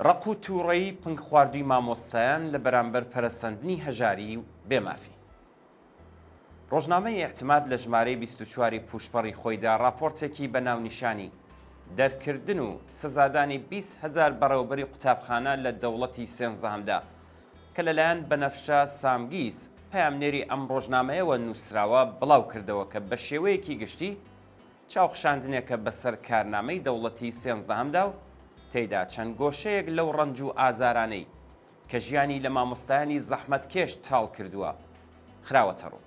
ڕق و تووڕەیی پنگ خواردووی مامۆستایان لە بەرامبەر پەرەسەندنی هەژاری و بێمافی. ڕۆژنامەی ئیعتیماد لە ژمارەی 24 پوشپەڕی خۆیدا راپۆرتێکی بە ناونیشانی دەرکردن و سزادانی 20,000 بەڕێوەبەری قوتابخانە لە دەوڵەتی سێنزدەهەمدا کە لەلایەن بەنەفشە سامگیز پەیامنێری ئەم ڕۆژنامەیەوە نووسراوە بڵاو کردەوە کە بە شێوەیەکی گشتی چاوخشاندنێکە بەسەر کارنامەی دەوڵەتی سێنزدەهەمدا و تێیدا چەند گۆشەیەک لەو ڕەنج و ئازارانەی کە ژیانی لە مامۆستایانی زەحمەتکێش تاڵ کردووە خراوەتە ڕوو.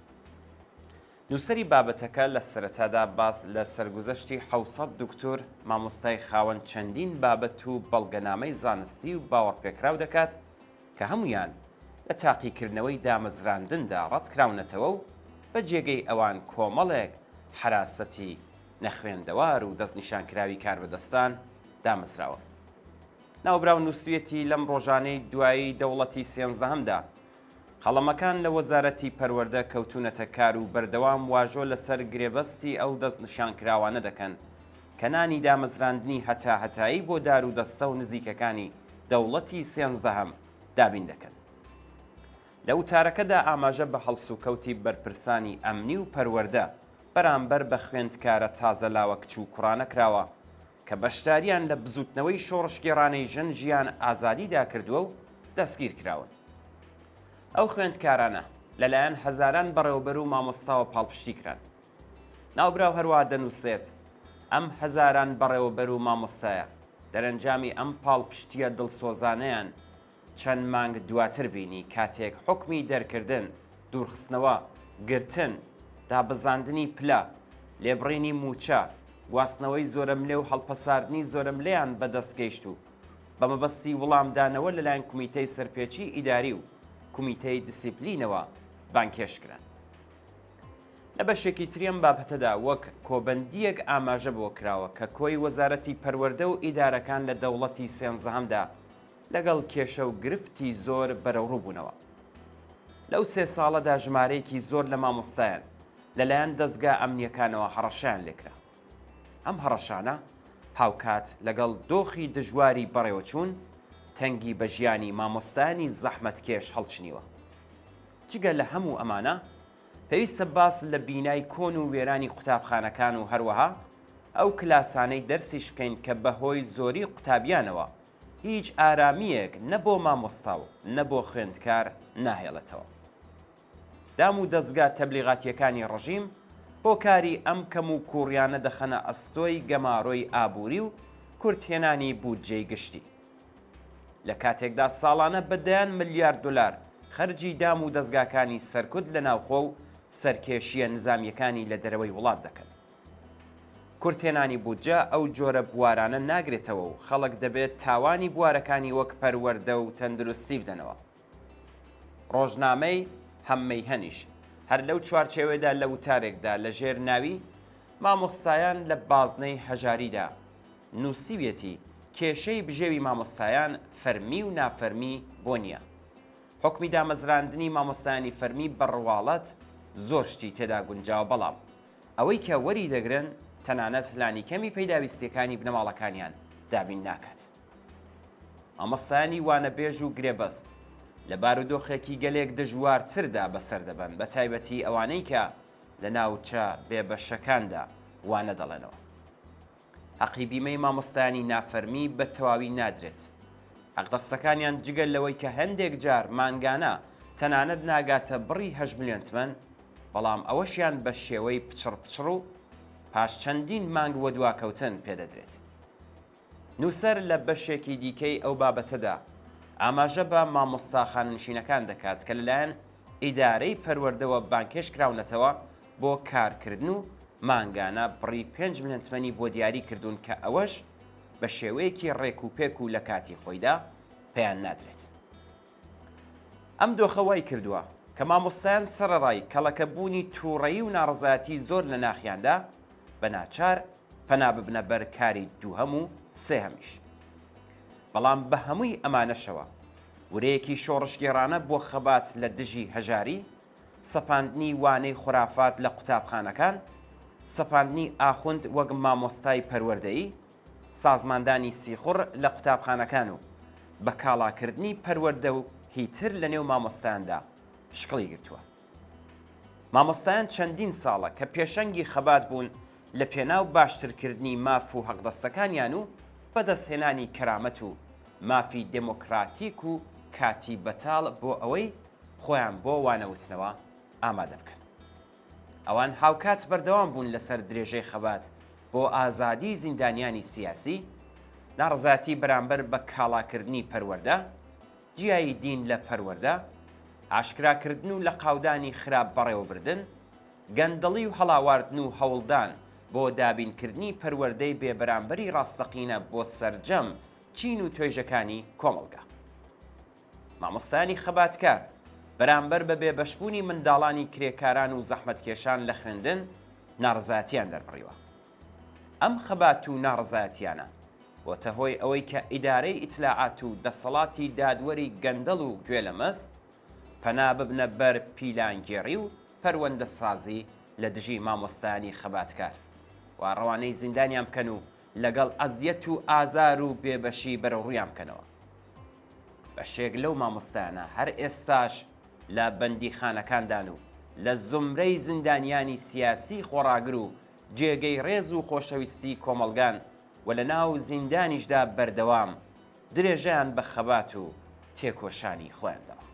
نووسەری بابەتەکە لە سەرەتادا باس لە سەرگوزەشتی 700 دکتۆر مامۆستای خاوەن چەندین بابەت و بەڵگەنامەی زانستی و باوەڕپێکراو دەکات کە هەمویان لە تاقیکردنەوەی دامەزراندندا ڕەتکراونەتەوە و بە جێگەی ئەوان کۆمەڵێک حراسەتی نەخوێندەوار و دەستنیشانکراوی کاربەدەستان دامەزراوە. ناوبراو نووسویەتی لەم ڕۆژانەی دوایی دەوڵەتی سێنزدەهەمدا قەڵەمەکان لە وەزارەتی پەروەردە کەوتونەتە کار و بەردەوام واژۆ لەسەر گرێبەستی ئەو دەستنیشانکراوانە دەکەن کە نانی دامەزراندنی هەتاهەتایی بۆ دار و دەستە و نزیکەکانی دەوڵەتی سێنزدەهەم دابین دەکەن. لە وتارەکەدا ئاماژە بە هەڵسوکەوتی بەرپرسانی ئەمنی و پەروەردە بەرامبەر بە خوێندکارە تازە لاوە کچ و کوڕانە کراوە کە بەشداریان لە بزوتنەوەی شۆڕشگێڕانەی ژن ژیان ئازادیدا کردووە و دەستگیر کراون. ئەو خوێندکارانە لەلایەن هەزاران بەڕێوەبەر و مامۆستاوە پاڵپشتی کران. ناوبراو هەروە دەنووسێت ئەم هەزاران بەڕێوەبەر و مامۆستایە دەرەنجامی ئەم پاڵپشتیە دڵسۆزانەیان چەند مانگ دواتر بینی کاتێک حکمی دەرکردن، دوورخستنەوە، گرتن، دابەزاندنی پلە، لێبڕینی موچە، گواستنەوەی زۆرەملێ و هەڵپەساردنی زۆرەملەیان بەدەستگەیشت و بە مەبەستی وەڵامدانەوە لەلایەن کومیتەی سەرپێچی ئیداری و کومیتەی دیسیپلینەوە بانکێشکران. لە بەشێکی تریم بابەتەدا وەک کۆبەندیەک ئاماژە بۆ کراوە کە کۆی وەزارەتی پەروەردە و ئیدارەکان لە دەوڵەتی سێنزدەهەمدا لەگەڵ کێشە و گرفتی زۆر بەرەوڕوو بوونەوە. لەو 3 ساڵەدا ژمارەیەکی زۆر لە مامۆستایان لەلایەن دەستگا ئەمنیەکانەوە هەڕەشیان لێکرا. ئەم هەڕەشانە هاوکات لەگەڵ دۆخی دژواری بەڕێوەچوون تەنگی بە ژیانی مامۆستایانی زەحمەتکێش هەڵچنیوە. جگە لە هەموو ئەمانە پێویستە باس لە بینای کۆن و وێرانی قوتابخانەکان و هەروەها ئەو کلاسانەی دەرسیش بکەین کە بەهۆی زۆری قوتابیانەوە هیچ ئارامیەک نە بۆ مامۆستا و نە بۆ خوێندکار ناهێڵێتەوە. دام و دەستگا تەبلیغاتیەکانی ڕژیم بۆ کاری ئەم کەم و کوڕیانە دەخەنە ئەستۆی گەماڕۆی ئابووری و کورتهێنانی بودجەی گشتی. لە کاتێکدا ساڵانە بەدەیان ملیار دلار خەرجی دام و دەستگاکانی سەرکوت لە ناوخۆ و سەرکێشیە نظامیەکانی لە دەرەوەی وڵات دەکەن. کورتێنانی بودجە ئەو جۆرە بوارانە ناگرێتەوە و خەڵک دەبێت تاوانی بوارەکانی وەک پەروەردە و تەندروستی بدەنەوە. ڕۆژنامەی هەممەی هەنیش هەر لەو چوارچێوەدا لە وتارێکدا لە ژێر ناوی مامۆستایان لە بازنەی هەژاریدا نووسیوێتی کێشەی بژێوی مامۆستایان فەرمی و نافەرمی بۆ نییە. حکمی دامەزراندنی مامۆستایانی فەرمی بەڕواڵەت زۆر شتی تێدا گونجاو، بەڵام ئەوەی کە وەری دەگرن تەنانەت هلانی کەمی پەیداویستیەکانی بنەماڵەکانیان دابین ناکات. مامۆستایانی وانەبێژ و گرێبەست لە بارودۆخێکی گەلێک دژوارتردا بەسەر دەبن، بە تایبەتی ئەوانەی کە لە ناوچە بێبەشەکاندا وانە دەڵێنەوە. حەقی بیمەی مامۆستایانی نافەرمی بە تەواوی نادرێت. حەقدەستەکانیان جگەل لەوەی کە هەندێک جار مانگانە تەنانەت ناگاتە بڕی 8 ملیۆن تمەن، بەڵام ئەوەشیان بە شێوەی پچڕ و پاش چەندین مانگ وە دواکەوتن پێدەدرێت. نووسەر لە بەشێکی دیکەی ئەو بابەتەدا ئاماژە بە مامۆستاخاننشینەکان دەکات کە لەلایەن ئیدارەی پەروەردەوە بانکێش کراونەتەوە بۆ کارکردن و مانگانە بڕی 5 ملیۆن تمەنی بۆ دیاری کردوون کە ئەوەش بە شێوەیەکی ڕێک و پێک و لە کاتی خۆیدا پێیان نادرێت. ئەم دۆخەوای کردووە کە مامۆستایان سەرەڕای کەڵەکەبوونی تووڕەیی و ناڕزایەتی زۆر لە ناخیاندا بە ناچار پەنا ببنە بەر کاری دووهەم و سێهەمیش. بەڵام بە هەمووی ئەمانەشەوە ورەیەکی شۆڕشگێڕانە بۆ خەبات لە دژی هەژاری، سەپاندنی وانەی خورافات لە قوتابخانەکان، سەپاندنی ئاخوند وەک مامۆستای پەروەردەیی، سازماندانی سیخڕ لە قوتابخانەکان و بە کاڵاکردنی پەروەردە و هیتر لە نێو مامۆستایاندا شکڵی گرتووە. مامۆستایان چەندین ساڵە کە پێشەنگی خەبات بوون لە پێناو باشترکردنی ماف و هەڵدەستەکانیان و بەدەستهێنانی کەرامەت و مافی دموکراتیک و کاتی بەتاڵ بۆ ئەوەی خۆیان بۆ وانەوتنەوە ئامادە بکەن. ئەوان هاوکات بەردەوام بوون لەسەر درێژەی خەبات بۆ ئازادی زیندانیانی سیاسی، ناڕزاتی بەرامبەر بە کاڵاکردنی پەروەردە، جیایی دین لە پەروەردە، ئاشکراکردن و لە قاودانی خراپ بەڕێوەبردن، گەندەڵی و هەڵاواردن و هەوڵدان بۆ دابینکردنی پەروەردەی بێبەرامبەری ڕاستەقینە بۆ سەرجەم چین و توێژەکانی کۆمەڵگا. مامۆستایانی خەباتکار بەرامبەر بە بێبەشبوونی منداڵانی کرێکاران و زەحمەتکێشان لە خوێندن ناڕزایەتیان دەربڕیوە. ئەم خەبات و ناڕزایەتیانە بۆتە هۆی ئەوەی کە ئیدارەی ئیتلاعات و دەسەڵاتی دادوەری گەندەڵ و گوێ لە مەست پەنا ببنە بەر پیلانگێڕی و پەروەندە سازی لە دژی مامۆستایانی خەباتکار و ڕەوانەی زیندانیان بکەن و لەگەڵ ئەزیەت و ئازار و بێبەشی بەرەوڕویان بکەنەوە. بەشێک لەو مامۆستایانە هەر ئێستاش لە بەندیخانەکاندان و لە زمرەی زیندانیانی سیاسی خۆڕاگر و جێگەی ڕێز و خۆشەویستی کۆمەڵگان و لە ناو زیندانیشدا بەردەوام درێژەیان بە خەبات و تێکۆشانی خۆیاندەوە.